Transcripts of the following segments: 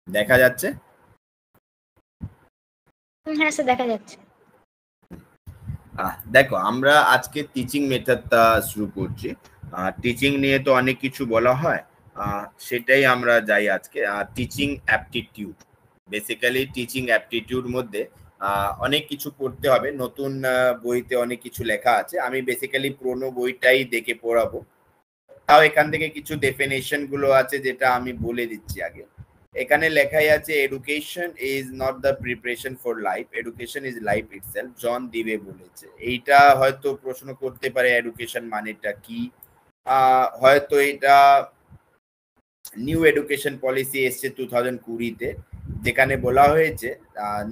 দেখা যাচ্ছে? হ্যাঁ স্যার, দেখা যাচ্ছে। দেখো, আমরা আজকে টিচিং মেথডটা শুরু করছি। টিচিং নিয়ে তো অনেক কিছু বলা হয়, সেটাই আমরা যাই আজকে। Teaching aptitude, basically teaching aptitude মধ্যে অনেক কিছু পড়তে হবে। নতুন বইতে অনেক কিছু লেখা আছে, আমি বেসিক্যালি পুরোনো বইটাই দেখে পড়াবো। তাও এখান থেকে কিছু ডেফিনেশন গুলো আছে যেটা আমি বলে দিচ্ছি আগে। এখানে লেখাই আছে, education is not the preparation for life, education is life itself. John Dewey বলেছে। এইটা হয়তো প্রশ্ন করতে পারে এডুকেশন মানেটা কি। হয়তো এটা নিউ এডুকেশন পলিসি এসছে 2020-তে, যেখানে বলা হয়েছে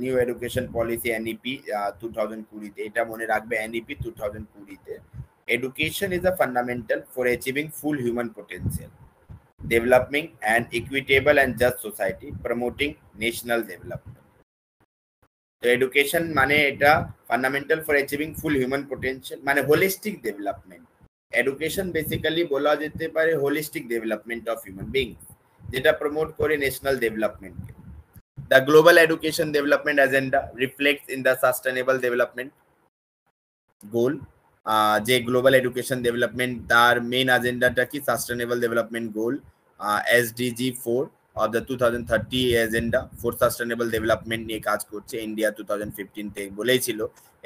নিউ এডুকেশন পলিসি এনইপি 2020-তে, এটা মনে রাখবে, NEP 2020-তে, education is a fundamental for achieving full human potential, developing an equitable and just society, promoting national development. তো এডুকেশন মানে এটা fundamental for achieving full human potential, মানে হোলিস্টিক ডেভেলপমেন্ট। এডুকেশন বেসিক্যালি বলা যেতে পারে holistic development of human beings, যেটা promote করে national ডেভেলপমেন্টকে। The global education development agenda reflects in the sustainable development goal. যে গ্লোবাল এডুকেশন ডেভেলপমেন্ট, তার main এজেন্ডাটা কি? Sustainable development goal, SDG 4 of the 2030 agenda for sustainable development নিয়ে কাজ করছে। ইন্ডিয়া 2015 বলেছিল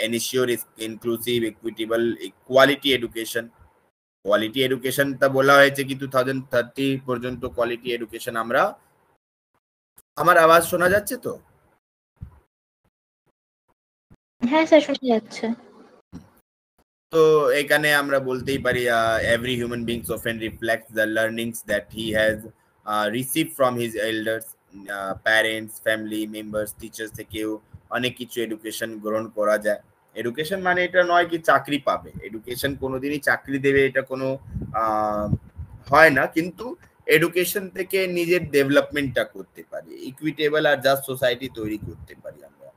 ensure inclusive, equitable, quality education. Quality এডুকেশনটা বলা হয়েছে কি 2030 পর্যন্ত কোয়ালিটি এডুকেশন আমরা। আমার আওয়াজ শোনা যাচ্ছে তো? হ্যাঁ স্যার, শোনা যাচ্ছে। তো এখানে আমরা বলতেই পারি every human beings often reflects the learnings that he has receive from his elders, parents, family members, teachers থেকেও অনেক কিছু এডুকেশন গ্রহণ করা যায়। এডুকেশন মানে এটা নয় কি চাকরি পাবে, এডুকেশন কোনোদিনই চাকরি দেবে এটা কোনো হয় না, কিন্তু এডুকেশন থেকে নিজের ডেভেলপমেন্টটা করতে পারি, ইকুইটেবল আর জাস্ট সোসাইটি তৈরি করতে পারি আমরা।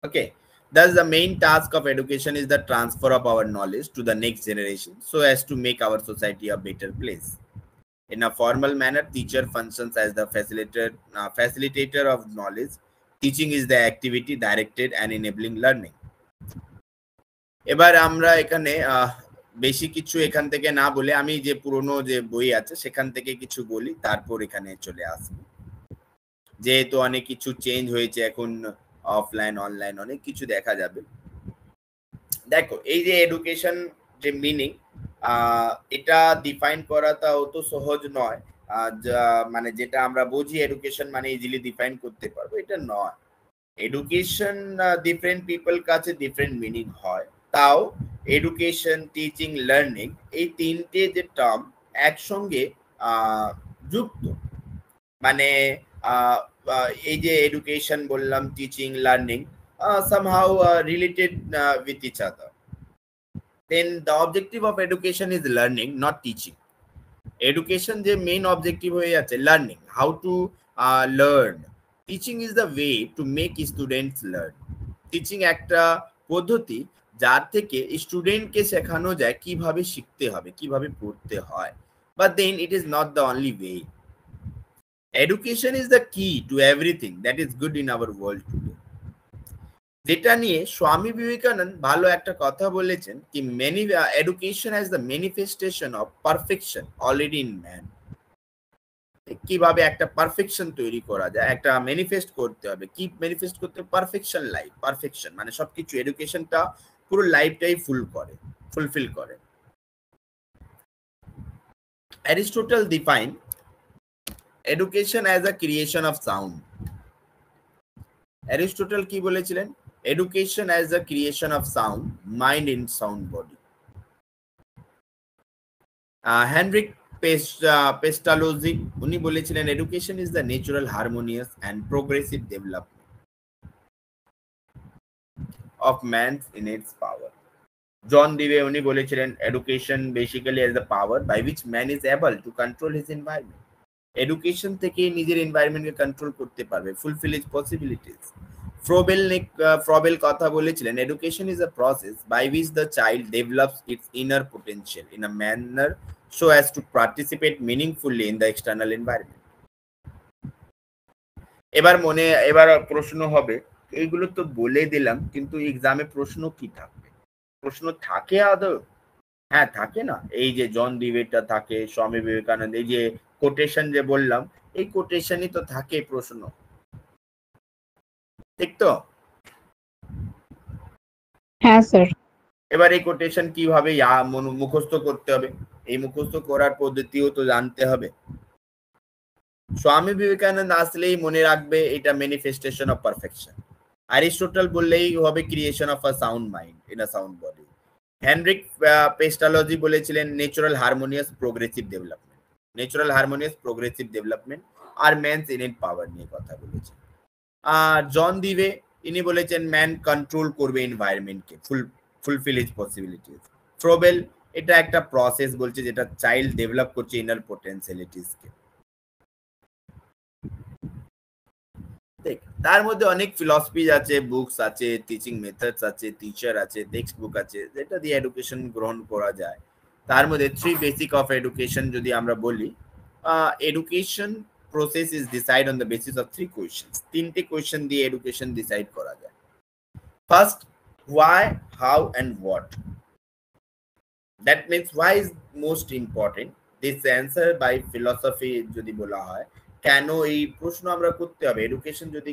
ওকে, thus the main task of education is the transfer of our knowledge to the next generation so as to make our society a better place. In a formal manner, teacher functions as the facilitator of knowledge. Teaching is the activity directed and enabling learning. এবার আমরা এখানে বেশি কিছু এখান থেকে না বলে আমি যে পুরনো যে বই আছে সেখান থেকে কিছু বলি, তারপর এখানে চলে আসবো। যেহেতু অনেক কিছু চেঞ্জ হয়েছে এখন, অফলাইন অনলাইন অনেক কিছু দেখা যাবে। দেখো, এই যে এডুকেশন যে মিনিং, এটা ডিফাইন করাটা অত সহজ নয়। মানে যেটা আমরা বুঝি এডুকেশন মানে ইজিলি ডিফাইন করতে পারবো, এটা নয়। এডুকেশন ডিফারেন্ট পিপল কাছে ডিফারেন্ট মিনিং হয়। তাও এডুকেশন, টিচিং, লার্নিং, এই তিনটে যে টার্ম একসঙ্গে যুক্ত, মানে এই যে এডুকেশন বললাম, teaching, learning, somehow related with each other. Then the objective of education is learning, not teaching. Education যে main objective হয়ে যাচ্ছে learning, how to learn. Teaching is the way to make students learn. Teaching একটা পদ্ধতি যার থেকে স্টুডেন্টকে শেখানো যায় কিভাবে শিখতে হবে, কিভাবে পড়তে হয়। But then it is not the only way. Education is the key to everything that is good in our world today. যেটা নিয়ে স্বামী বিবেকানন্দ ভালো একটা কথা বলেছেন কি, many education has the manifestation of perfection already in man. কিভাবে একটা perfection তৈরি করা যায়, একটা ম্যানিফেস্ট করতে হবে। কি ম্যানিফেস্ট করতে হবে? Perfection life. পারফেকশন মানে সবকিছু, এডুকেশনটা পুরো লাইফটাই ফুলফিল করে। Aristotle define education as a creation of sound. Aristotle কি বলেছিলেন? Education as the creation of sound, mind in sound body. Henrik Pestalozzi উনি বলেছিলেন education is the natural, harmonious and progressive development of man's innate power. জন ডিভে উনি বলেছিলেন education basically as the power by which man is able to control his environment. Education থেকে নিজের এনভায়রনমেন্টকে control করতে পারবে, fulfill its possibilities. ফ্রবেল কথা বলেছিলেন education is a process by which the child develops its inner potential in a manner so as to participate meaningfully in the external environment. এবার প্রশ্ন হবে, এইগুলো তো বলে দিলাম, কিন্তু এক্সামে প্রশ্ন কি থাকবে? প্রশ্ন থাকে আদৌ? হ্যাঁ থাকে না, এই যে জন ডিবেটটা থাকে, স্বামী বিবেকানন্দ, এই যে কোটেশন যে বললাম, এই কোটেশনই তো থাকে প্রশ্ন, ঠিক তো? হ্যাঁ স্যার। এবার এই কোটেশন কিভাবে মুখস্থ করতে হবে, এই মুখস্থ করার পদ্ধতিও তো জানতে হবে। স্বামী বিবেকানন্দ আসলেই মনে রাখবে এটা ম্যানিফেস্টেশন অফ পারফেকশন। অ্যারিস্টোটল বললেই হবে creation of a sound mind in a sound body. Heinrich Pestalozzi বলেছিলেন natural harmonious progressive development. Natural harmonious progressive development আর ম্যানস ইনহেট পাওয়ার নিয়ে কথা বলেছেন। জন দিবে ইনি বলেছেন ম্যান কন্ট্রোল করবে এনভায়রনমেন্টকে, ফুলফিল হিজ পসিবিলিটিস। ফ্রোবেল এটা একটা প্রসেস বলছে যেটা চাইল্ড ডেভেলপ করছে ইনার পোটেনশিয়ালিটিসকে। তার মধ্যে অনেক ফিলসফি আছে, বুকস আছে, টিচিং মেথডস আছে, টিচার আছে, টেক্সট বুক আছে, যেটা দিয়ে এডুকেশন গ্রহণ করা যায়। তার মধ্যে 3 বেসিক অফ এডুকেশন যদি আমরা বলি, education process is decide on the basis of 3 questions. 3টে কোয়েশ্চেন দিয়ে এডুকেশন ডিসাইড করা যায়। First, why, how and what. That means why is most important. This answer by philosophy যদি বলা হয়, কেন এই প্রশ্ন আমরা করতে হবে, এডুকেশন যদি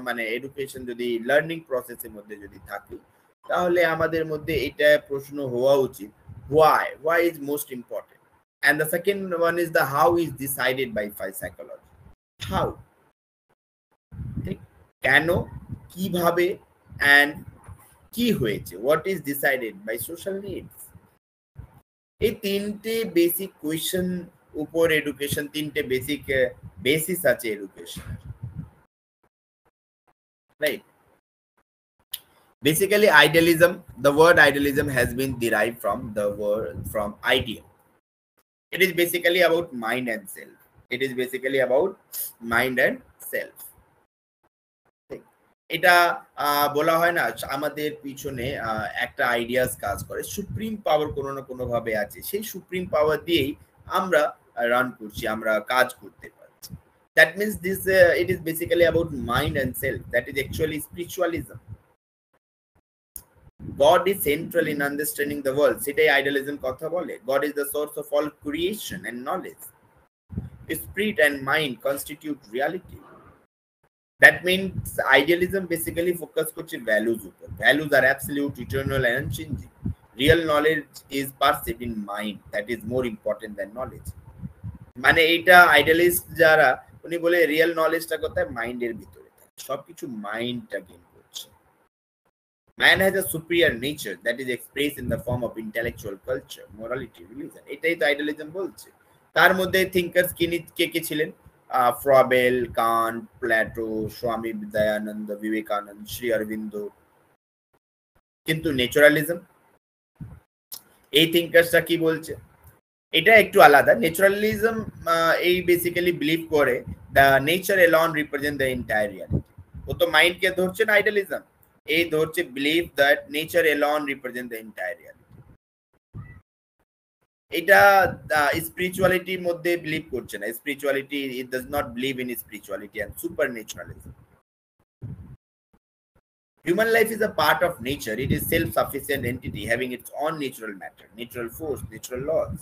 মানে এডুকেশন যদি লার্নিং প্রসেসের মধ্যে যদি থাকে, তাহলে আমাদের মধ্যে এটা প্রশ্ন হওয়া উচিত, why is most important. And the second one is the how is decided by psychology. How, ঠিক, কেন, কিভাবে, and কি হয়েছে, what is decided by social needs. এই 3টে বেসিক কোয়েশ্চেন উপর এডুকেশন, 3টে বেসিক বেসিস আছে education, right? Basically idealism, the word idealism has been derived from the word from ideal. It is basically about mind and self. It is basically about mind and self. এটা বলা হয় না আমাদের পিছনে একটা ideas কাজ করে, সুপ্রিম পাওয়ার কোনো না কোনো ভাবে আছে, সেই সুপ্রিম পাওয়ার দিয়েই আমরা রান করছি, আমরা কাজ করতে পারছি। That means this it is basically about mind and self, that is actually spiritualism. God is central in understanding the world, সেটাই আইডিয়ালিজম কথা বলে। God is the source of all creation and knowledge. Spirit and mind constitute reality. That means idealism basically focus করছে values উপর। Values are absolute, eternal and unchanging. Real knowledge is perceived in mind, that is more important than knowledge. মানে এইটা idealist যারা, উনি বলে real নলেজটা কোথায়, মাইন্ডের ভিতরে, সবকিছু মাইন্ডটা গেইন করছে। Man has a superior nature that is expressed in the form of intellectual culture, morality, religion. এটাই তো আইডিয়ালিজম বলছে। তার মধ্যে থিঙ্কার্স কে কে ছিলেন? ফ্রবেল, কান্ট, প্লেটো, স্বামী দয়ানন্দ, বিবেকানন্দ, শ্রী অরবিন্দ। কিন্তু ন্যাচারালিজম, এই থিঙ্কার্সটা কি বলছে? এটা একটু আলাদা। ন্যাচারালিজম এই বেসিক্যালি বিলিভ করে the nature alone represent the entire reality. ও তো মাইন্ডকে ধরছে না আইডিয়ালিজম, এই ধরছে believe that nature alone represent the entire reality. এটা স্পিরিচুয়ালিটির মধ্যে বিলিভ করছে না। Spirituality, it does not believe in spirituality and supernaturalism. Human life is a part of nature. It is self-sufficient entity having its own natural matter, natural force, natural laws.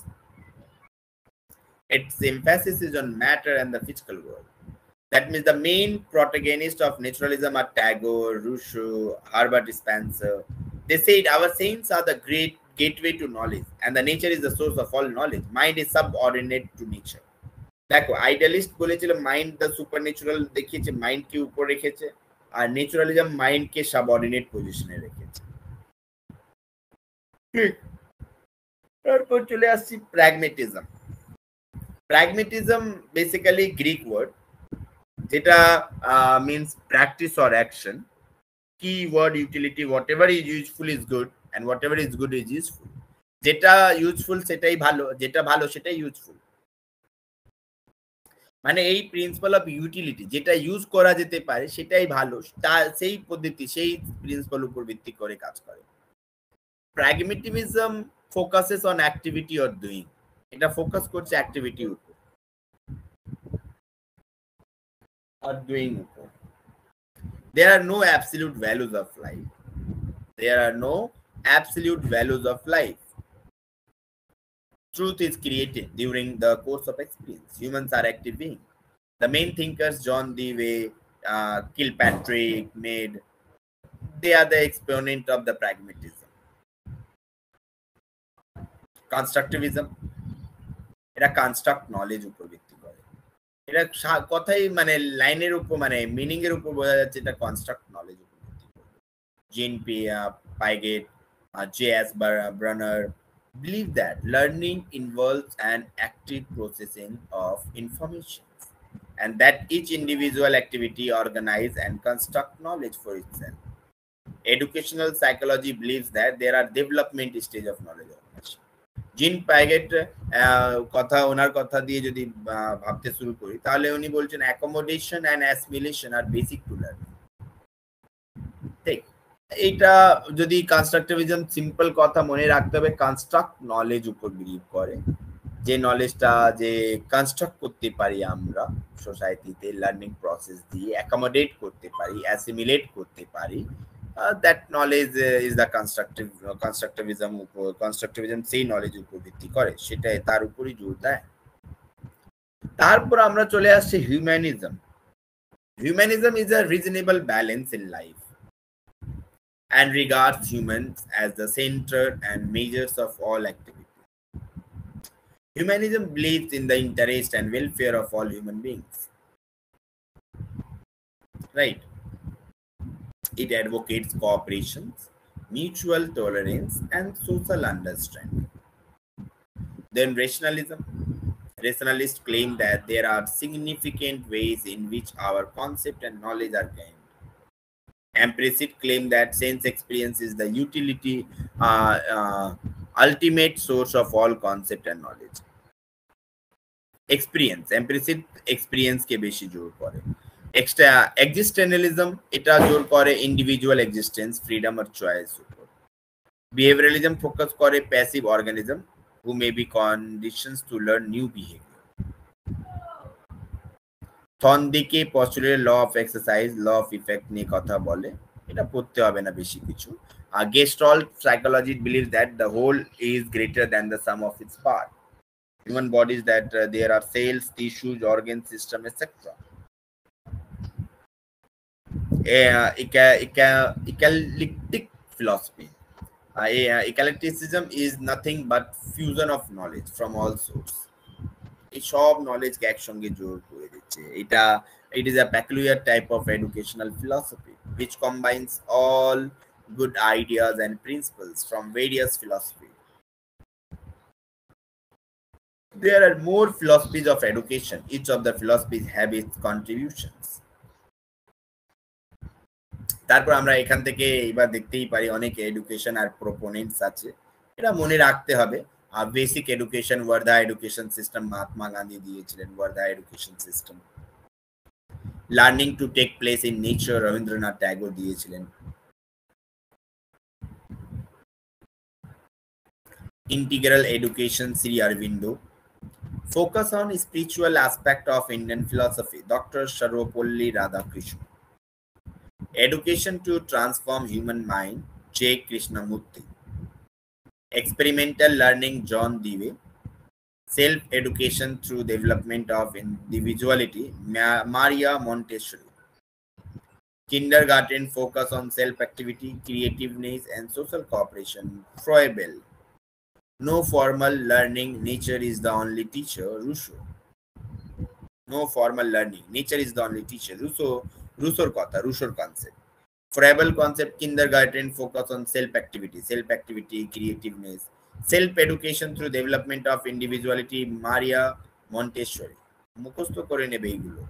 Its emphasis is on matter and the physical world. That means the main protagonists of naturalism are Tagore, Rousseau, Herbert Spencer. They said our saints are the great gateway to knowledge and the nature is the source of all knowledge. Mind is subordinate to nature. দেখো idealist বলেছিল mind the সুপারন্যাচুরাল, দেখিয়েছে মাইন্ডকে উপর রেখেছে, আর naturalism মাইন্ডকে subordinate পজিশনে রেখেছে। তারপর চলে আসছি pragmatism. Pragmatism basically Greek word, যেটা means practice or action. Key word utility, whatever is useful is good and whatever is good is useful. যেটা ইউজফুল সেটাই ভালো, যেটা ভালো সেটাই ইউজফুল। মানে এই প্রিন্সিপাল অফ ইউটিলিটি, যেটা ইউজ করা যেতে পারে সেটাই ভালো, সেই পদ্ধতি, সেই প্রিন্সিপাল উপর ভিত্তি করে কাজ করে। Pragmatism focuses on activity or doing, এটা ফোকাস করছে অ্যাক্টিভিটির উপর। are doing. There are no absolute values of life. There are no absolute values of life. Truth is created during the course of experience. Humans are active beings. The main thinkers, John Dewey, Kilpatrick, Mead, they are the exponent of the pragmatism. Constructivism, এটা construct knowledge উপর ভিত্তি করে। এটা কথাই মানে লাইনের উপর মানে মিনিং এর উপর বোঝা যাচ্ছে এটা কনস্ট্রাক্ট নলেজ উপর ভিত্তি করে। জিন পাইগেট, J.S. Brunner believe that learning involves an active processing of information and that each individual activity organize and construct knowledge for itself. Educational psychology believes that there are development stage of knowledge organization. জিন প্যাগেট কথা ওনার কথা দিয়ে যদি ভাবতে শুরু করি তাহলে উনি বলছেন accommodation and assimilation are basic to learning. ঠিক, এইটা যদি কনস্ট্রাকটিভিজম সিম্পল কথা মনে রাখতে হবে, কনস্ট্রাক্ট নলেজ উপর বিলিভ করে, যে নলেজটা যে কনস্ট্রাক্ট করতে পারি আমরা সোসাইটিতে লার্নিং প্রসেস দিয়ে, অ্যাকোমোডেট করতে পারি, অ্যাসিমিলেট করতে পারি, that knowledge is the constructivism সেই নলেজ উপর ভিত্তি করে, সেটাই তার উপরই জোর দেয়। তারপর আমরা চলে আসছি humanism. Humanism is a reasonable balance in life and regards humans as the center and measures of all activity. Humanism believes in the interest and welfare of all human beings. Right? It advocates cooperation, mutual tolerance, and social understanding. Then rationalism. Rationalists claim that there are significant ways in which our concept and knowledge are gained. Empiricists claim that sense experience is the ultimate source of all concept and knowledge. Experience, empiricist experience के बेशी जोर करे। Existentialism এটা জোর করে individual existence, freedom और choice উপর। Behavioralism focus করে passive organism who may be conditions to learn new behavior. Thorndike postulate law of exercise, law of effect নিয়ে কথা বলে, এটা পড়তে হবে না বেশি কিছু। Gestalt psychology believes that the whole is greater than the sum of its parts. Human bodies that there are cells, tissues, organ system, etc. Eclectic philosophy. Eclecticism is nothing but fusion of knowledge from all sources. এই সব নলেজকে একসঙ্গে জোর করে দিচ্ছে। এটা it is a peculiar type of educational philosophy which combines all good ideas and principles from various philosophies. There are more philosophies of education. Each of the philosophies have its contributions. তারপর আমরা এখান থেকে এবার দেখতেই পারি অনেক education আর প্রপোনেন্টস আছে, এটা মনে রাখতে হবে। Basic education, Wardha education system Mahatma Gandhi দিয়েছিলেন, Wardha education system. Learning to take place in nature, Rabindranath Tagore দিয়েছিলেন। Integral education, Shri Aurobindo. Focus on spiritual aspect of Indian philosophy, doctor Sarvepalli Radhakrishna. Education to transform human mind, J. Krishnamurti. Experimental learning, John Dewey. Self-education through development of individuality, Maria Montessori. Kindergarten focus on self-activity, creativeness, and social cooperation, Froebel. No formal learning, nature is the only teacher, Rousseau. No formal learning, nature is the only teacher, Rousseau কথা, Rousseau concept. Froebel concept, kindergarten focus on self-activity, creativeness, self-education through development of individuality, Maria Montessori. মুখস্থ করে নেবে এইগুলো,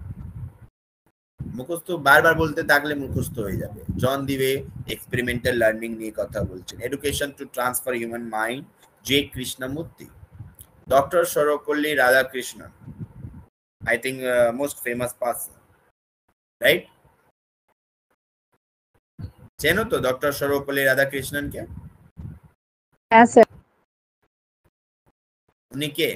মুখস্থ বারবার বলতে থাকলে মুখস্থ হয়ে যাবে। জন দিবে এক্সপেরিমেন্টাল লার্নিং নিয়ে কথা বলছেন। Education to transfer human mind, J Krishnamurthy. Doctor Sarvepalli Radhakrishnan, I think most famous person, right? চেনো তো ডক্টর সর্বপল্লী রাধাকৃষ্ণনকে? হ্যাঁ স্যার। উনি কে?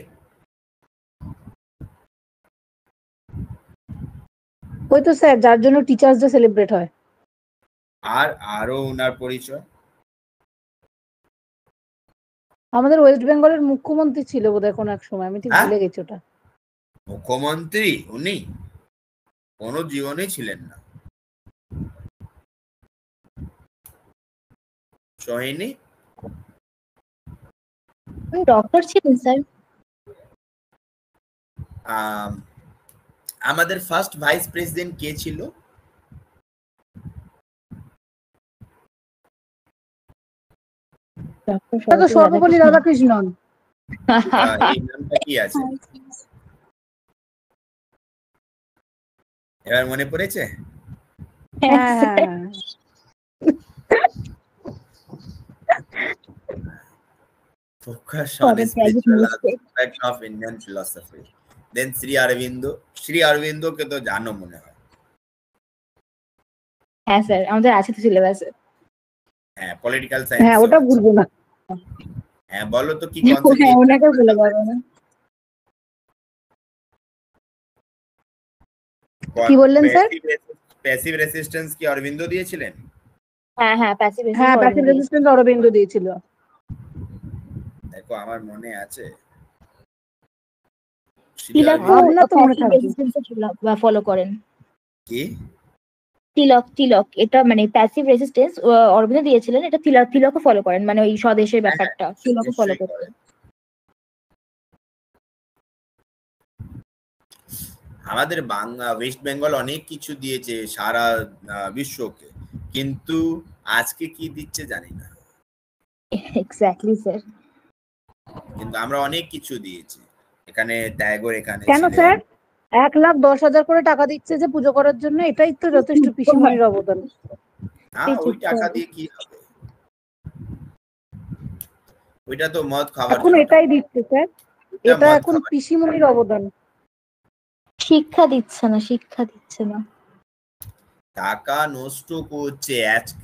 ওই তো স্যার যার জন্য টিচার্স ডে সেলিব্রেট হয়। আর আরো ওনার পরিচয়? আমাদের ওয়েস্ট বেঙ্গলের মুখ্যমন্ত্রী ছিল বোধহয় কোনো এক সময়, আমি ঠিক হ্যাঁ? ভুলে গেছি ওটা। মুখ্যমন্ত্রী উনি কোনো জীবনে ছিলেন না। সোহিনী? ডক্টর ছিলেন স্যার। আমাদের ফার্স্ট ভাইস প্রেসিডেন্ট কে ছিল? ডক্টর এটা তো সর্বপল্লী রাধাকৃষ্ণন। এই নামটা কি আছে? এবার মনে পড়েছে? হ্যাঁ হ্যাঁ Focus on spiritual aspect of Indian philosophy. Then Sri Aurobindo. Sri Aurobindo কে তো জানো মনে হয়। হ্যাঁ স্যার, আমাদের আছে তো সিলেবাসে। হ্যাঁ, পলিটিক্যাল সায়েন্স। হ্যাঁ ওটা ভুলবো না। হ্যাঁ, বলো তো কি হ্যাঁ, কনসেপ্ট? ওনাকে ভুলে যাবো না। কি বললেন স্যার? প্যাসিভ রেসিস্ট্যান্স কি অরবিন্দ দিয়েছিলেন? হ্যাঁ হ্যাঁ, প্যাসিভ হ্যাঁ প্যাসিভ রেজিস্ট্যান্স অরবিন্দ দিয়েছিল। দেখো আমার মনে আছে। ফলো করেন কি? তিলক এটা মানে প্যাসিভ রেজিস্ট্যান্স অরবিন্দ দিয়েছিলেন, এটা তিলকও ফলো করেন, মানে ওই স্বদেশের ব্যাপারটা তিলকও ফলো করেন। আমাদের বাংলা ওয়েস্ট বেঙ্গল অনেক কিছু দিয়েছে সারা বিশ্বকে, কিন্তু আজকে কি দিচ্ছে জানি না। Exactly sir. কিন্তু আমরা অনেক কিছু দিয়েছি। এখানে ট্যাগর এখানে কেন স্যার 1,10,000 করে টাকা দিচ্ছে যে পুজো করার জন্য, এটাই তো যথেষ্ট পিসিমণির অবদান। ওই টাকা দিয়ে কি হবে? ওইটা তো মদ খাওয়ার এখন জন্য। এটাই দিচ্ছে স্যার, এটা এখন পিসিমণির অবদান। শিক্ষা দিচ্ছে না। টাকা নষ্ট করছে।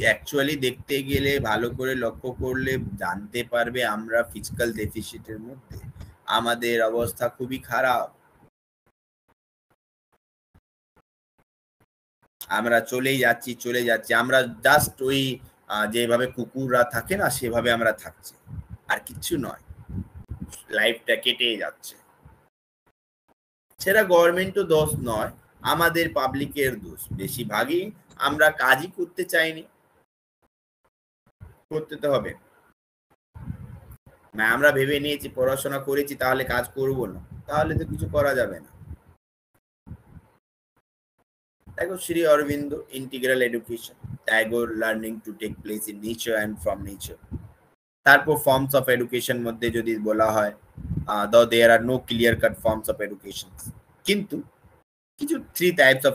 অ্যাকচুয়ালি দেখতে গেলে ভালো করে লক্ষ্য করলে জানতে পারবে আমরা ফিজিক্যাল ডেফিসিটের মধ্যে আমাদের অবস্থা খুবই খারাপ। আমরা চলে যাচ্ছি আমরা জাস্ট ওই যেভাবে কুকুররা থাকে না সেভাবে আমরা থাকছি, আর কিচ্ছু নয়। লাইফটা কেটে যাচ্ছে। সেটা গভর্নমেন্টও দোষ নয়, আমাদের পাবলিকের দোষ। বেশিরভাগই আমরা কাজই করতে চাইনি। করতে তো হবে না, আমরা ভেবে নিয়েছি পড়াশোনা করেছি তাহলে কাজ করব না, তাহলে তো কিছু করা যাবে না। দেখো Shri Aurobindo integral education, Tagore learning to take place in nature and from nature. তারপর ফর্মস অফ এডুকেশন মধ্যে যদি বলা হয় there are no clear cut forms of education, কিন্তু কিছু 3 types of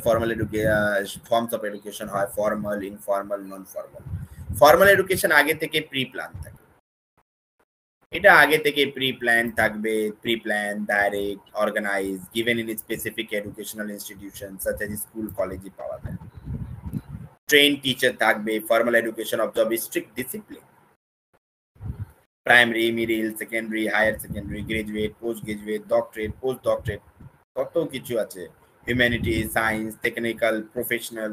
forms of education হয়: formal, informal, non formal. Formal education আগে থেকে প্রি প্ল্যান থাকে, এটা আগে থেকে প্রি প্ল্যান থাকবে, pre plan, direct, organise, given in specific educational institution such as school, কলেজে পাওয়া যায়। ট্রেন টিচার থাকবে। Formal education observe strict discipline. Primary, middle, secondary, higher secondary, graduate, post graduate, doctorate, post doctorate, কত কিছু আছে। Humanity, science, technical, professional.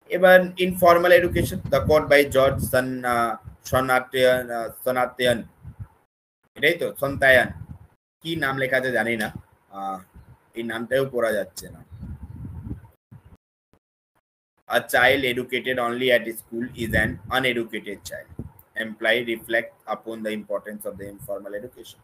এবার informal education, the code by George Santayana, এটাই তো সন্তায়ান, কি নাম লেখা আছে জানি না, এই নামটাও পড়া যাচ্ছে না। A child educated only at school is an uneducated child. Imply reflect upon the importance of the informal education.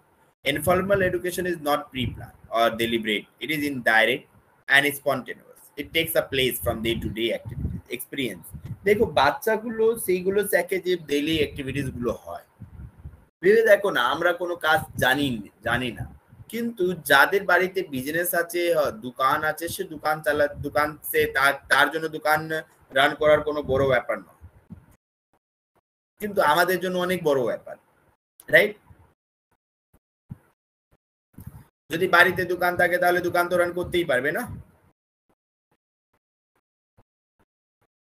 Informal education is not pre-planned or deliberate. It is indirect and spontaneous. It takes a place from day-to-day activities, experience. দেখো বাচ্চাগুলো সেইগুলো দেখে যে daily activities গুলো হয়, ভেবে দেখো না, আমরা কোনো কাজ জানি না, কিন্তু যাদের বাড়িতে বিজনেস আছে, দোকান আছে, সে দোকান সে তার জন্য দোকান রান করার কোনো বড় ব্যাপার নয়, কিন্তু আমাদের জন্য অনেক বড় ব্যাপার, রাইট? যদি বাড়িতে দোকান থাকে তাহলে দোকান তো রান করতেই পারবে না।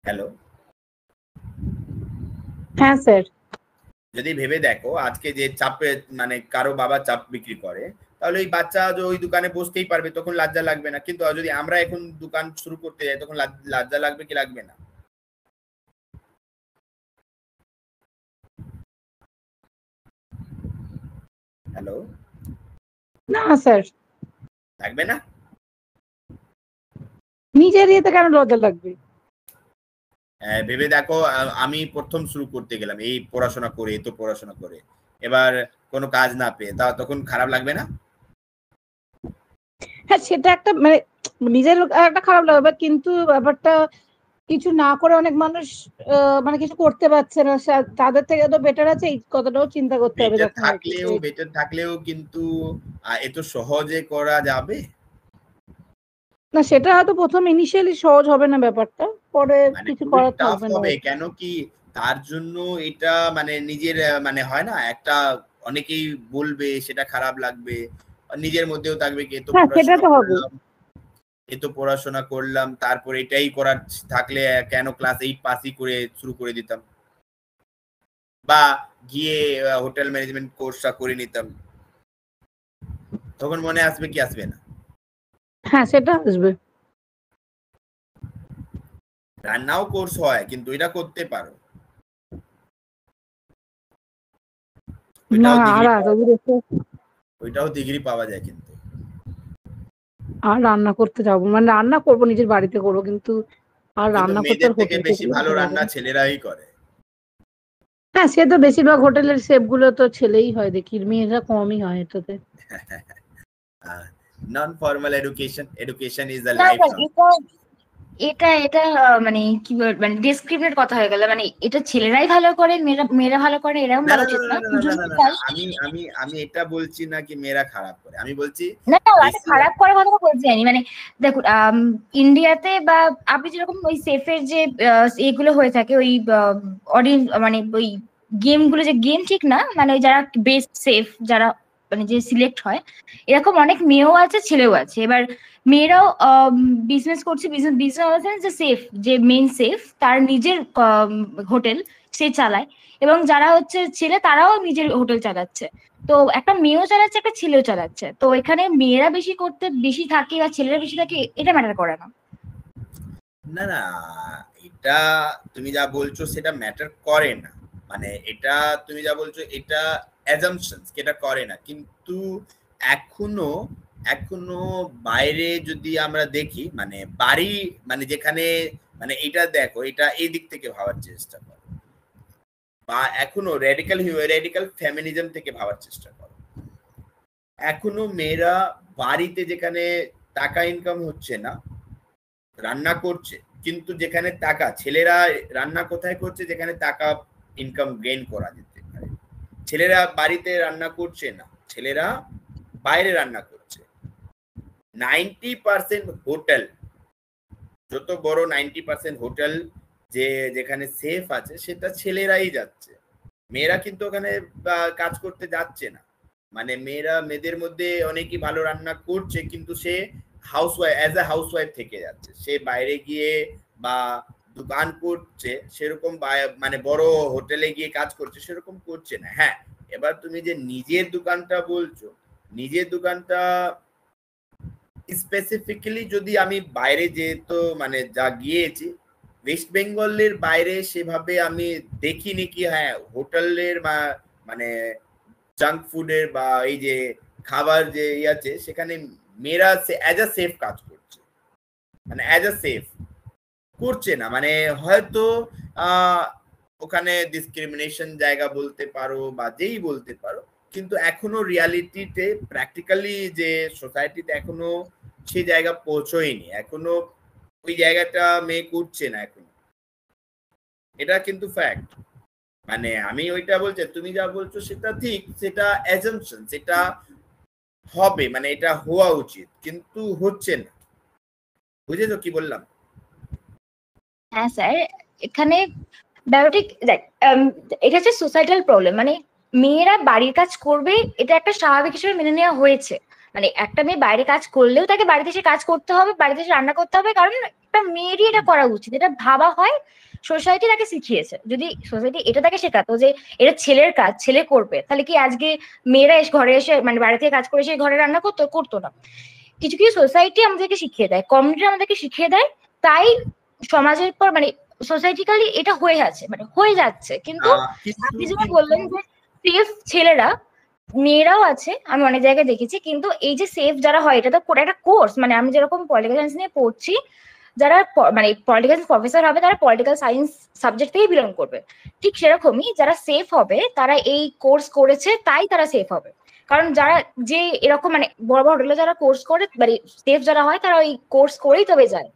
হ্যালো, হ্যাঁ স্যার। যদি ভেবে দেখো আজকে যে চাপে মানে কারো বাবা চাপ বিক্রি করে, তাহলে ওই বাচ্চা যে ওই দোকানে বসতেই পারবে, তখন লজ্জা লাগবে না। কিন্তু যদি আমরা এখন দোকান শুরু করতে যাই তখন লজ্জা লাগবে কি লাগবে না? হ্যালো, না স্যার, লাগবে না? নিজের ইয়েতে কেন লজ্জা লাগবে? ভেবে দেখো, আমি প্রথম শুরু করতে গেলাম এই পড়াশোনা করে, এত পড়াশোনা করে, এবার কোনো কাজ না পেয়ে, তখন খারাপ লাগবে না? হ্যাঁ, সেটা একটা মানে নিজের একটা খারাপ লাগবে, কিন্তু ব্যাপারটা কিছু না করে অনেক মানুষ মানে কিছু করতে পারছে না, তাদের থেকে তো বেটার আছে, এই কথাটাও চিন্তা করতে হবে তখন আর কি। বেটার থাকলেও কিন্তু এত সহজে করা যাবে না, সেটা হয়তো প্রথম ইনিশিয়ালি সহজ হবে না ব্যাপারটা, পরে মানে কিছু খুবই করার টাফ থাকবে না। হবে। কেন কি তার জন্য এটা মানে নিজের মানে হয় না, একটা অনেকেই বলবে, সেটা খারাপ লাগবে, নিজের মধ্যেও থাকবে কি হ্যাঁ, সেটা তো হবে। এত পড়াশোনা করলাম, তারপর এটাই করার থাকলে কেন ক্লাস 8 পাসই করে শুরু করে দিতাম, বা গিয়ে হোটেল ম্যানেজমেন্ট কোর্সটা করে নিতাম। তখন মনে আসবে কি আসবে না? হ্যাঁ, সেটা আসবে। রান্নাও কোর্স হয়, কিন্তু এটা করতে পারো, না, ওইটাও ডিগ্রি পাওয়া যায় কিন্তু। আর রান্না করতে যাবো, মানে রান্না করবো নিজের বাড়িতে করবো, কিন্তু আর কিন্তু রান্না করতে মেয়েদের আর থেকে হোটেল বেশি ভালো রান্না ছেলেরাই করে। হ্যাঁ, সে তো বেশিরভাগ হোটেলের শেফ গুলো তো ছেলেই হয় দেখি, মেয়েরা কমই হয় এটাতে। Non formal education is a না লাইফ স্যার, লং। এটা এটা মানে কি মানে ডেসক্রিপটিভ কথা হয়ে গেল, মানে এটা ছেলেরাই ভালো করে, মেয়েরা ভালো করে, এরকম না বলা না উচিত না না। না না না দুজন না না, চাই। আমি আমি আমি এটা বলছি না কি মেয়েরা খারাপ করে, আমি বলছি না না, আমি বেশি। খারাপ করার কথা বলছি আমি, মানে দেখুন ইন্ডিয়াতে বা আপনি যেরকম ওই সেফের যে এগুলো হয়ে থাকে, ওই অডিয়েন্স মানে ওই গেম গুলো, যে গেম ঠিক না, মানে ওই যারা বেস্ট সেফ, যারা মানে যে সিলেক্ট হয়, এরকম অনেক মেয়েও আছে ছেলেও আছে। এবার মেয়েরাও বিজনেস করছে, বিজনেস যে সেফ, যে মেন সেফ তার নিজের হোটেল সে চালায়, এবং যারা হচ্ছে ছেলে তারাও নিজের হোটেল চালাচ্ছে। তো একটা মেয়েও চালাচ্ছে, একটা ছেলেও চালাচ্ছে। তো এখানে মেয়েরা বেশি থাকে বা ছেলেরা বেশি থাকে, এটা ম্যাটার করে না। না না, এটা তুমি যা বলছো সেটা ম্যাটার করে না, মানে এটা তুমি যা বলছো এটা অ্যাজাম্পশনস, এটা করে না। কিন্তু এখনো এখনো বাইরে যদি আমরা দেখি, মানে বাড়ি, মানে যেখানে, মানে এটা দেখো, এটা এই দিক থেকে ভাবার চেষ্টা করো, বা এখনো রেডিক্যাল ফেমিনিজম থেকে ভাবার চেষ্টা করো। এখনো মেয়েরা বাড়িতে যেখানে টাকা ইনকাম হচ্ছে না, রান্না করছে, কিন্তু যেখানে টাকা, ছেলেরা রান্না কোথায় করছে, যেখানে টাকা ইনকাম গেইন করা যেতে পারে। ছেলেরা বাড়িতে রান্না করছে না, ছেলেরা বাইরে রান্না করছে। 90% হোটেল, যত বড় 90% হোটেল যেখানে সেফ আছে, সেটা ছেলেরাই যাচ্ছে, মেয়েরা কিন্তু ওখানে কাজ করতে যাচ্ছে না। মানে মেয়েদের মধ্যে অনেকেই ভালো রান্না করছে, কিন্তু সে হাউসওয়াইফ থেকে যাচ্ছে, সে বাইরে গিয়ে বা দোকান করছে সেরকম, মানে বড় হোটেলে গিয়ে কাজ করছে সেরকম করছে না। হ্যাঁ, এবার তুমি যে নিজের দোকানটা বলছো, নিজের দোকানটা স্পেসিফিক্যালি যদি আমি বাইরে যেহেতু মানে যা গিয়েছি, ওয়েস্ট বেঙ্গলের বাইরে সেভাবে আমি দেখিনি কি হ্যাঁ হোটেলের বা মানে জাঙ্ক ফুডের বা এই যে খাবার যে আছে, সেখানে মেয়েরা অ্যাজ আ সেফ কাজ করছে, মানে অ্যাজ আ সেফ করছে না। মানে হয়তো ওখানে ডিসক্রিমিনেশন জায়গা বলতে পারো বা যেই বলতে পারো, কিন্তু এখনো রিয়ালিটিতে প্র্যাকটিক্যালি যে সোসাইটিতে এখনো সেই জায়গা পৌঁছয়নি, এখনো ওই জায়গাটা মেয়ে করছে না এখনো, এটা কিন্তু ফ্যাক্ট। মানে আমি ওইটা বলছি, তুমি যা বলছো সেটা ঠিক, সেটা অ্যাজাম্পশন, সেটা হবে, মানে এটা হওয়া উচিত, কিন্তু হচ্ছে না। বুঝেছো কি বললাম? হ্যাঁ স্যার, এখানে ব্যাপারটা এটা হচ্ছে সোসাইটাল প্রবলেম, মানে মেয়েরা বাড়ির কাজ করবে, এটা একটা স্বাভাবিক হিসেবে মেনে নেওয়া হয়েছে। মানে একটা মেয়ে বাইরে কাজ করলেও তাকে বাড়িতে এসে কাজ করতে হবে, বাড়িতে এসে রান্না করতে হবে, কারণ একটা মেয়েরই এটা করা উচিত, এটা ভাবা হয়। সোসাইটি তাকে শিখিয়েছে, যদি সোসাইটি এটা তাকে শেখাতো যে এটা ছেলের কাজ, ছেলে করবে, তাহলে কি আজকে মেয়েরা এসে ঘরে এসে মানে বাড়ি থেকে কাজ করে এসে ঘরে রান্না করতো না। কিছু কিছু সোসাইটি আমাদেরকে শিখিয়ে দেয়, কমিউনিটি আমাদেরকে শিখিয়ে দেয়, তাই সমাজের পর মানে সোসাইটিক্যালি এটা হয়ে আছে, মানে হয়ে যাচ্ছে। কিন্তু আপনি যেটা বললেন যে সেফ ছেলেরা, মেয়েরাও আছে, আমি অনেক জায়গায় দেখেছি, কিন্তু এই যে সেফ যারা হয় এটা তো একটা কোর্স, মানে আমি যেরকম পলিটিক্যাল সায়েন্স নিয়ে পড়ছি, যারা মানে পলিটিক্যাল প্রফেসর হবে তারা পলিটিক্যাল সায়েন্স সাবজেক্ট থেকেই বিলং করবে, ঠিক সেরকমই যারা সেফ হবে তারা এই কোর্স করেছে তাই তারা সেফ হবে। কারণ যারা যে এরকম মানে বড় বড় হোটেলে যারা কোর্স করে মানে সেফ যারা হয় তারা ওই কোর্স করেই তবে যায়।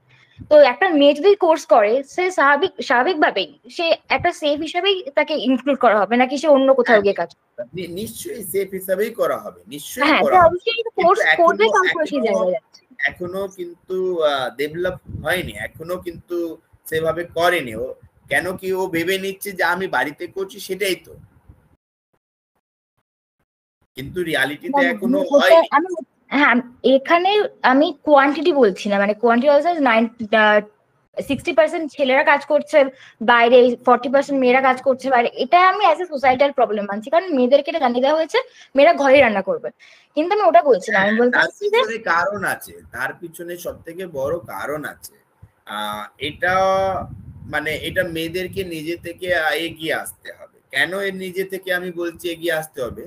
তো একটা মেয়ে যদি কোর্স করে সে স্বাভাবিকভাবেই সে একটা সেফ হিসেবেই তাকে ইনক্লুড করা হবে, নাকি সে অন্য কোথাও গিয়ে কাজ করবে। নিশ্চয়ই সেফ হিসাবেই করা হবে, নিশ্চয়ই হ্যাঁ, করা হবে। অবশ্যই কোর্স করবে তারপরে সেই জায়গায় যাচ্ছে। এখনো কিন্তু ডেভেলপ হয়নি, এখনো কিন্তু সেভাবে করেনি ও। কেন কি ও ভেবে নিচ্ছে যে আমি বাড়িতে করছি সেটাই তো, কিন্তু রিয়ালিটিতে এখনো হয়নি। হ্যাঁ, এখানে আমি কোয়ান্টিটি বলছি না, মানে কোয়ান্টিটি অলসো 60% ছেলেরা কাজ করছে বাইরে, 40% মেয়েরা কাজ করছে বাইরে, এটা আমি অ্যাজ এ সোসাইটাল প্রবলেম মানছি, কারণ মেয়েদেরকে এটা জানিয়ে দেওয়া হয়েছে মেয়েরা ঘরে রান্না করবে। কিন্তু আমি ওটা বলছি না, আমি বলছি তার পিছনে কারণ আছে, তার পিছনে সব থেকে বড় কারণ আছে। এটা মানে এটা মেয়েদেরকে নিজে থেকে এগিয়ে আসতে হবে। কেন এর নিজে থেকে আমি বলছি এগিয়ে আসতে হবে,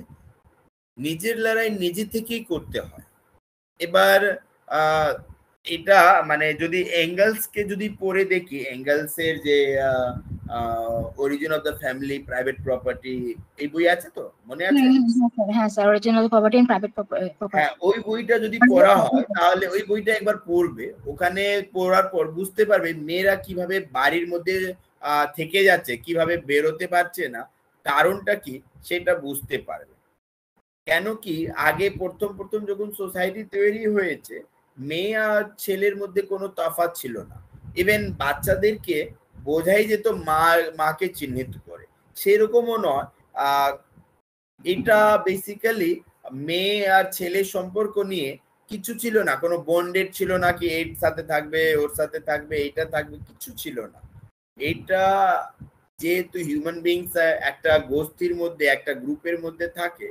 নিজের লড়াই নিজে থেকেই করতে হয়। এবার এটা মানে যদি এঙ্গেলসকে যদি পড়ে দেখি, এঙ্গেলসের যে origin of the family private property, এই বই আছে তো, মনে আছে? হ্যাঁ sir, original property and private property. হ্যাঁ, ওই বইটা যদি পড়া হয় তাহলে ওই বইটা একবার পড়বে, ওখানে পড়ার পর বুঝতে পারবে মেয়েরা কিভাবে বাড়ির মধ্যে থেকে যাচ্ছে, কিভাবে বেরোতে পারছে না, কারণটা কি সেটা বুঝতে পারবে। কেন কি আগে প্রথম যখন সোসাইটি তৈরি হয়েছে মেয়ে আর ছেলের মধ্যে কোনো তফাৎ ছিল না, ইভেন বাচ্চাদেরকে বোঝাই যেত মাকে চিহ্নিত করে, সেরকমও নয়। এটা বেসিক্যালি মেয়ে আর ছেলের সম্পর্ক নিয়ে কিছু ছিল না, কোনো বন্ডেড ছিল না কি এর সাথে থাকবে ওর সাথে থাকবে এইটা থাকবে, কিছু ছিল না। এটা যেহেতু হিউম্যান বিংস একটা গোষ্ঠীর মধ্যে একটা গ্রুপের মধ্যে থাকে,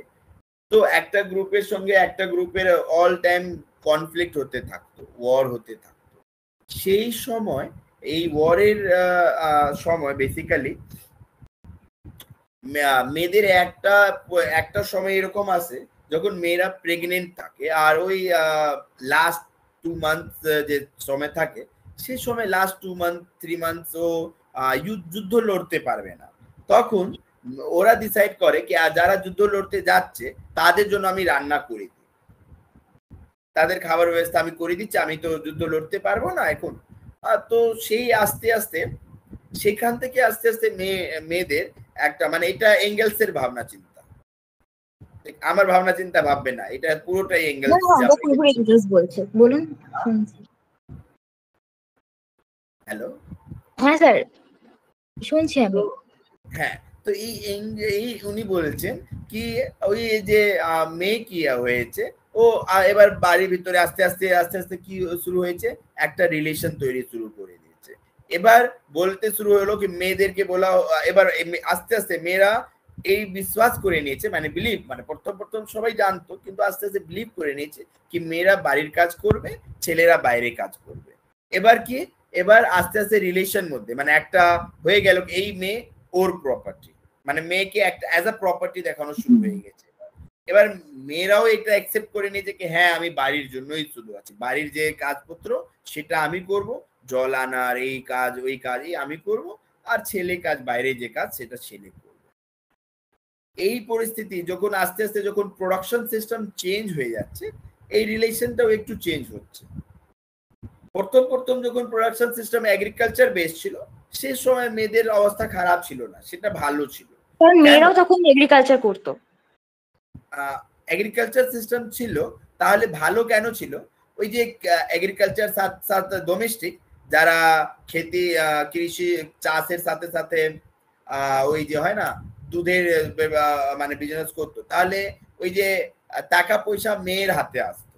তো একটা গ্রুপের সঙ্গে একটা গ্রুপের অল টাইম কনফ্লিক্ট হতে থাকতো, ওয়ার হতে থাকতো। সেই সময় এই ওয়ারের সময় বেসিক্যালি মেয়েদের একটা সময় এরকম আসে যখন মেয়েরা প্রেগনেন্ট থাকে, আর ওই লাস্ট 2 মান্থ যে সময় থাকে সে সময় লাস্ট 2 মান্থ 3 মান্থ ও যুদ্ধ লড়তে পারবে না। তখন ওরা ডিসাইড করে কি যারা যুদ্ধ লড়তে যাচ্ছে তাদের জন্য আমি রান্না করে দিই, তাদের খাবার ব্যবস্থা আমি করে দিচ্ছি, আমি তো যুদ্ধ লড়তে পারবো না এখন। তো সেই আস্তে আস্তে সেখান থেকে আস্তে আস্তে মেয়েদের একটা মানে এটা এঙ্গেলসের ভাবনা চিন্তা, আমার ভাবনা চিন্তা ভাববে না, এটা পুরোটাই এঙ্গেলস বলছে। বলুন। হ্যালো, হ্যাঁ স্যার শুনছি আমি। হ্যাঁ, তো এই উনি বলছেন কি ওই যে মেয়ে কি হয়েছে, ও এবার বাড়ির ভিতরে আস্তে আস্তে কি শুরু হয়েছে, একটা রিলেশন তৈরি শুরু করে দিয়েছে। এবার বলতে শুরু হলো কি মেয়েদেরকে বলা, এবার আস্তে আস্তে মেয়েরা এই বিশ্বাস করে নিয়েছে, মানে বিলিভ, মানে প্রথম সবাই জানতো কিন্তু আস্তে আস্তে বিলিভ করে নিয়েছে কি মেয়েরা বাড়ির কাজ করবে, ছেলেরা বাইরে কাজ করবে। এবার কি, এবার আস্তে আস্তে রিলেশন মধ্যে মানে একটা হয়ে গেল এই মেয়ে ওর প্রপার্টি, মানে মেয়েকে একটা অ্যাজ আ প্রপার্টি দেখানো শুরু হয়ে গেছে। এবার মেয়েরাও এটা অ্যাকসেপ্ট করে নিয়েছে কি হ্যাঁ আমি বাড়ির জন্যই শুধু আছি, বাড়ির যে কাজপত্র সেটা আমি করব, জল আনার এই কাজ ওই কাজই আমি করব, আর ছেলে কাজ বাইরে যে কাজ সেটা ছেলে করবে। এই পরিস্থিতি যখন আস্তে আস্তে যখন প্রোডাকশন সিস্টেম চেঞ্জ হয়ে যাচ্ছে, এই রিলেশনটাও একটু চেঞ্জ হচ্ছে। প্রথম যখন প্রোডাকশন সিস্টেম এগ্রিকালচার বেস ছিল সে সময় মেয়েদের অবস্থা খারাপ ছিল না, সেটা ভালো ছিল, কারণ মেয়েরাও তখন এগ্রিকালচার করতো। এগ্রিকালচার সিস্টেম ছিল, তাহলে ভালো কেন ছিল, ওই যে এগ্রিকালচার সাথে ডোমেস্টিক যারা খেতি কৃষি চাষের সাথে সাথে ওই যে হয় না দুধের মানে বিজনেস করতো, তাহলে ওই যে টাকা পয়সা মেয়ের হাতে আসতো,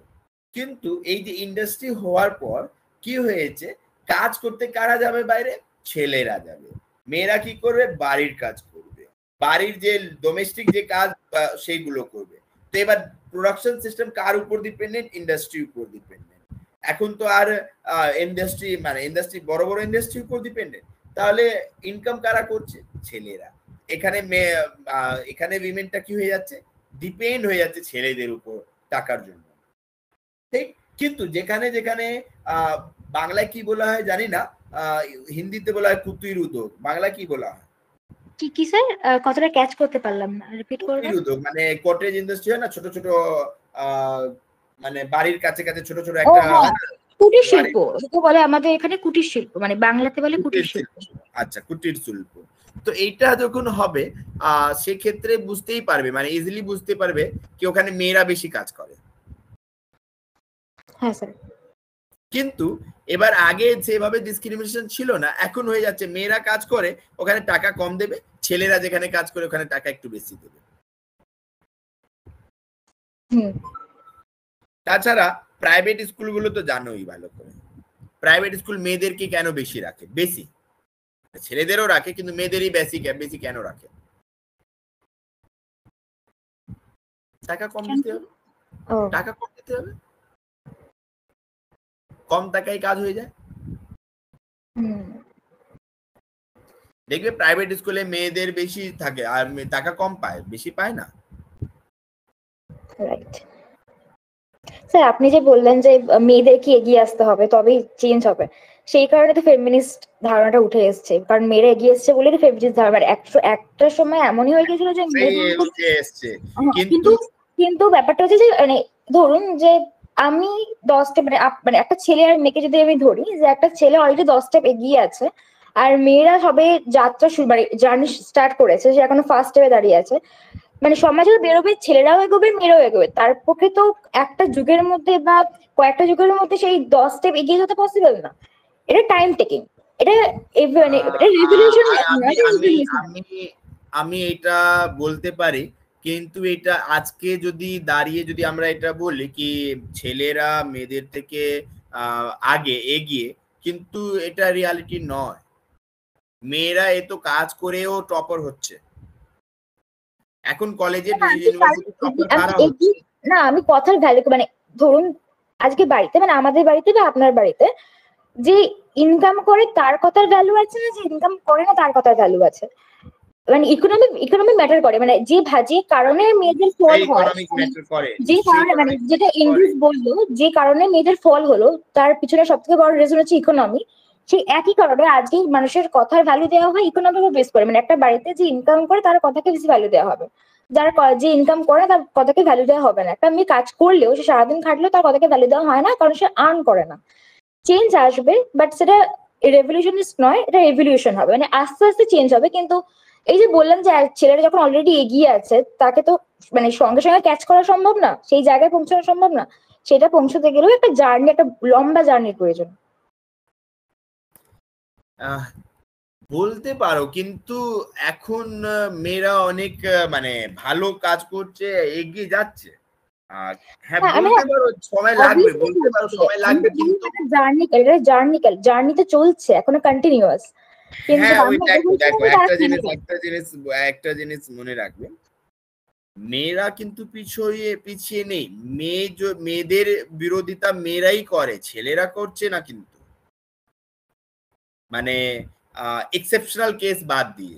কিন্তু এই যে ইন্ডাস্ট্রি হওয়ার পর কি হয়েছে, কাজ করতে কারা যাবে বাইরে? ছেলেরা যাবে। মেয়েরা কি করবে? বাড়ির কাজ করবে, বাড়ির যে ডোমেস্টিক যে কাজ সেইগুলো করবে। তো এবার প্রোডাকশন সিস্টেম কার উপর ডিপেন্ডেন্ট? ইন্ডাস্ট্রির উপর ডিপেন্ডেন্ট। এখন তো আর ইন্ডাস্ট্রি বড় বড় ইন্ডাস্ট্রির উপর ডিপেন্ডেন্ট। তাহলে ইনকাম কারা করছে? ছেলেরা। এখানে উইমেনটা কি হয়ে যাচ্ছে? ডিপেন্ড হয়ে যাচ্ছে ছেলেদের উপর টাকার জন্য। ঠিক। কিন্তু যেখানে যেখানে বাংলায় কি বলা হয় জানি না, হিন্দিতে বলা হয় কুটির উদ্যোগ, বাংলায় কি বলা হয়? কি স্যার, কতটা ক্যাচ করতে পারলাম না, রিপিট করবেন? কুটির উদ্যোগ মানে কটেজ ইন্ডাস্ট্রি হয় না, ছোট ছোট মানে বাড়ির কাছে কাছে ছোট ছোট একটা কুটির শিল্প যেটা বলে আমাদের এখানে, কুটির শিল্প মানে বাংলাতে বলে কুটির শিল্প। আচ্ছা, কুটির শিল্প। তো এইটা যখন হবে সেক্ষেত্রে বুঝতেই পারবে, মানে ইজিলি বুঝতে পারবে কি ওখানে মেয়েরা বেশি কাজ করে। হ্যাঁ স্যার। কিন্তু এবার আগে যেভাবে ডিসক্রিমিনেশন ছিল না, এখন হয়ে যাচ্ছে মেয়েরা কাজ করে ওখানে টাকা কম দেবে, ছেলেরা যেখানে কাজ করে ওখানে টাকা একটু বেশি দেবে। তাছাড়া প্রাইভেট স্কুলগুলো তো জানোই ভালো করে, প্রাইভেট স্কুল মেয়েদেরকে কেন বেশি রাখে? বেশি ছেলেদেরও রাখে কিন্তু মেয়েদেরই বেশি কেন রাখে? টাকা কম দিতে হবে, টাকা কম দিতে হবে, কম টাকায় কাজ হয়ে যায়। দেখবে প্রাইভেট স্কুলে মেয়েদের বেশি থাকে আর টাকা কম পায়, বেশি পায় না। রাইট স্যার, আপনি যে বললেন যে মেয়েদেরকে এগিয়ে আসতে হবে তবেই চেঞ্জ হবে, সেই কারণে তো ফেমিনিস্ট ধারণাটা উঠে এসছে, কারণ মেয়েরা এগিয়ে এসছে বলে তো ফেমিনিস্ট ধারণা। একটা সময় এমনই হয়ে গেছিল যে কিন্তু ব্যাপারটা হচ্ছে যে মানে ধরুন যে আমি 10 স্টেপ মানে একটা ছেলে আর মেয়েকে যদি আমি ধরি, যে একটা ছেলে অলরেডি 10 স্টেপ এগিয়ে আছে আর মেয়েরা সবে যাত্রা শুরু মানে জার্নি স্টার্ট করেছে, সে এখনো ফার্স্ট স্টেপে দাঁড়িয়ে আছে। মানে সমাজে বেরোবে, ছেলেরাও এগোবে মেয়েরাও এগোবে, তার পক্ষে তো একটা যুগের মধ্যে বা কয়েকটা যুগের মধ্যে সেই 10 স্টেপ এগিয়ে যেতে পসিবল না। এটা টাইম টেকিং, এটা রেভলিউশন। আমি এটা বলতে পারি, কিন্তু এটা আজকে যদি দাঁড়িয়ে যদি আমরা এটা বলি কি ছেলেরা মেয়েদের থেকে আগে এগিয়ে, কিন্তু এটা রিয়ালিটি নয়। মেয়েরা এত কাজ করেও টপার হচ্ছে এখন কলেজে, না আমি কথার ভ্যালু মানে ধরুন আজকে বাড়িতে মানে আমাদের বাড়িতে বা আপনার বাড়িতে যে ইনকাম করে তার কথার ভ্যালু আছে না, যে ইনকাম করে না তার কথার ভ্যালু আছে। মানে ইকোনমি ম্যাটার করে, মানে যে কারণে মেয়েদের ফল হয়, যে কারণে মানে যেটা ইংলিশ বললো যে কারণে মেয়েদের ফল হলো, তার পিছনে সব থেকে বড় রিজন হচ্ছে ইকোনমি। সেই একই কারণে আজকে মানুষের কথার ভ্যালু দেওয়া হয় ইকোনমিকে বেস করে, মানে একটা বাড়িতে যে ইনকাম করে তার কথাকে বেশি ভ্যালু দেওয়া হবে, যারা যে ইনকাম করে তার কথাকে ভ্যালু দেওয়া হবে না। একটা মেয়ে কাজ করলেও, সে সারাদিন খাটলেও তার কথাকে ভ্যালু দেওয়া হয় না, কারণ সে আর্ন করে না। চেঞ্জ আসবে, বাট সেটা রেভলিউশনিস্ট নয়, এটা এভলিউশন হবে, মানে আস্তে আস্তে চেঞ্জ হবে। কিন্তু এই যে বললাম যে ছেলেরা যখন অলরেডি এগিয়ে আছে তাকে তো মানে সঙ্গে সঙ্গে ক্যাচ করা সম্ভব না, সেই জায়গায় পৌঁছানো সম্ভব না, সেটা পৌঁছতে গেলেও একটা জার্নি, একটা লম্বা জার্নির প্রয়োজন। বলতে পারো, কিন্তু এখন মেয়েরা অনেক মানে ভালো কাজ করছে, এগিয়ে যাচ্ছে। হ্যাঁ বলতে পারো সময় লাগবে, বলতে পারো সময় লাগবে, কিন্তু জার্নিতে চলছে এখনো কন্টিনিউয়াস। হ্যাঁ ওই দেখো একটা জিনিস মনে রাখবে, মেয়েরা কিন্তু পিছিয়ে নেই। মেয়েদের বিরোধিতা মেয়েরাই করে, ছেলেরা করছে না কিন্তু, মানে এক্সেপশনাল কেস বাদ দিয়ে।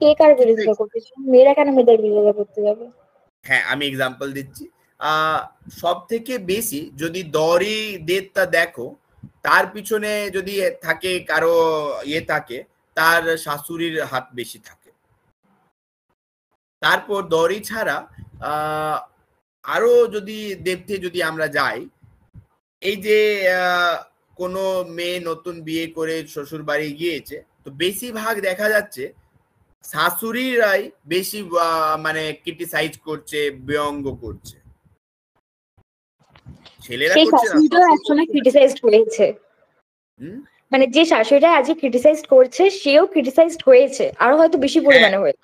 কে কার বিরোধিতা করতেছে? মেয়েরা কেন মেয়েদের বিরোধিতা করতে যাবে? হ্যাঁ আমি এক্সাম্পল দিচ্ছি। সব থেকে বেশি যদি দড়ি দেবতা দেখো, তার পিছনে যদি থাকে কারো থাকে, তার শাশুড়ির হাত বেশি থাকে। তারপর দড়ি ছাড়া আরো যদি দেখতে যদি আমরা যাই, এই যে কোনো মেয়ে নতুন বিয়ে করে শ্বশুর বাড়ি গিয়েছে, তো বেশিরভাগ দেখা যাচ্ছে শাশুড়িরাই বেশি মানে ক্রিটিসাইজ করছে, ব্যঙ্গ করছে, ছেলেরা করছে না। মানে যে শাশুড়িটা আজকে ক্রিটিসাইজ করছে সেও ক্রিটিসাইজড হয়েছে, আরো হয়তো বেশি পরিমাণে হয়েছে,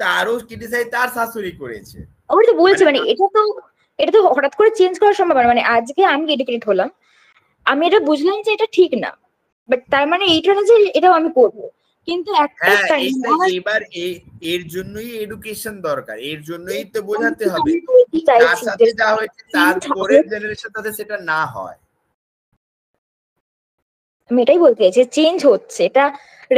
তারও ক্রিটিসাইজ তার শাশুড়ি করেছে। আমি তো বলছি মানে এটা তো এটা তো হঠাৎ করে চেঞ্জ করা সম্ভব না। মানে আজকে আমি এডুকেটেড হলাম, আমি এটা বুঝলাম যে এটা ঠিক না, বাট তার মানে এইটা না যে এটাও আমি করবো। কিন্তু একটা এবার এর জন্যই এডুকেশন দরকার, এর জন্যই তো বোঝাতে হবে তার সাথে যা হয়েছে তারপরের জেনারেশন তাতে সেটা না হয়। আমি এটাই বলতে চাইছি, চেঞ্জ হচ্ছে, এটা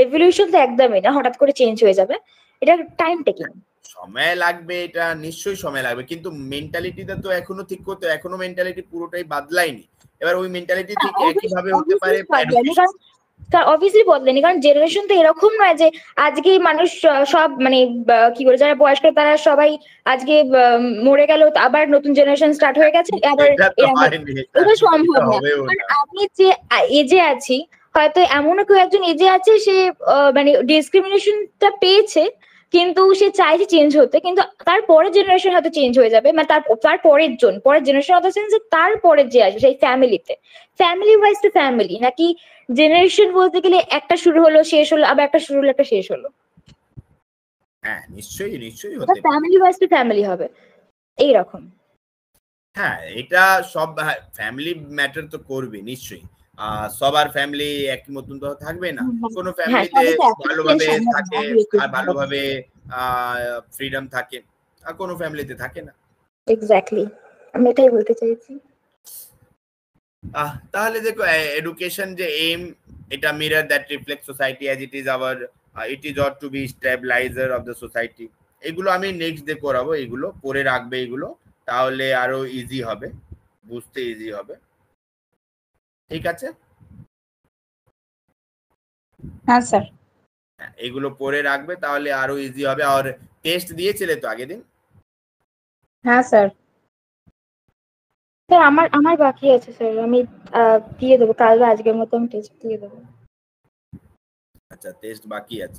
রেভলিউশন তো একদমই না হঠাৎ করে চেঞ্জ হয়ে যাবে, এটা টাইম টেকিং, সময় লাগবে, এটা নিশ্চয়ই সময় লাগবে, কিন্তু মেন্টালিটিটা তো এখনো ঠিক করতে, এখনো মেন্টালিটি পুরোটাই বদলায়নি। এবার ওই মেন্টালিটি ঠিক একই ভাবে হতে পারে, অবভিয়াসলি বদলেনি, কারণ জেনারেশন তো এরকম নয় যে আজকে মানুষ সব মানে কি করে যারা বয়স্ক তারা সবাই আজকে মরে গেল, আবার নতুন জেনারেশন স্টার্ট হয়ে গেছে, আবার এটা সম্ভব না। আমি যে এজে আছি, হয়তো এমনও কেউ একজন এজে আছে সে মানে ডিসক্রিমিনেশনটা পেয়েছে, কিন্তু সে চাইছে চেঞ্জ হতে, কিন্তু তার পরের জেনারেশন হয়তো চেঞ্জ হয়ে যাবে, মানে তার পরের জেনারেশন অফ দ্য সেন্স যে তার পরের যে আসবে সেই ফ্যামিলিতে, ফ্যামিলি ওয়াইজ টু ফ্যামিলি, নাকি জেনারেশন বলতে গেলে একটা শুরু হলো শেষ হলো, আবার একটা শুরু হলো একটা শেষ হলো। হ্যাঁ নিশ্চয়ই নিশ্চয়ই হতে ফ্যামিলি ওয়াইজ টু ফ্যামিলি হবে এইরকম। হ্যাঁ এটা সব ফ্যামিলি ম্যাটার তো করবে নিশ্চয়ই, সবার ফ্যামিলি এক মতন তো থাকবে না, কোনো ফ্যামিলিতে ভালোভাবে থাকে আর ভালোভাবে ফ্রিডম থাকে, আর কোনো ফ্যামিলিতে থাকে না। এক্স্যাক্টলি, আমি এটাই বলতে চাইছি। তাহলে দেখো এডুকেশন যে এম, এটা mirror that reflect society as it is our, it is ought to be stabilizer of the society. এগুলো আমি নেক্সট ডে করাবো, এগুলো পরে রাখবে, এগুলো তাহলে আরো ইজি হবে, বুঝতে ইজি হবে। ঠিক আছে? হ্যাঁ স্যার, এগুলো পরে রাখবে তাহলে আরো ইজি হবে। আর টেস্ট দিয়েছিলে তো আগের দিন? হ্যাঁ স্যার। স্যার আমার বাকি আছে স্যার, আমি দিয়ে দেবো কাল বা আজকের মতো আমি টেস্ট দিয়ে দেবো। আচ্ছা টেস্ট বাকি আছে।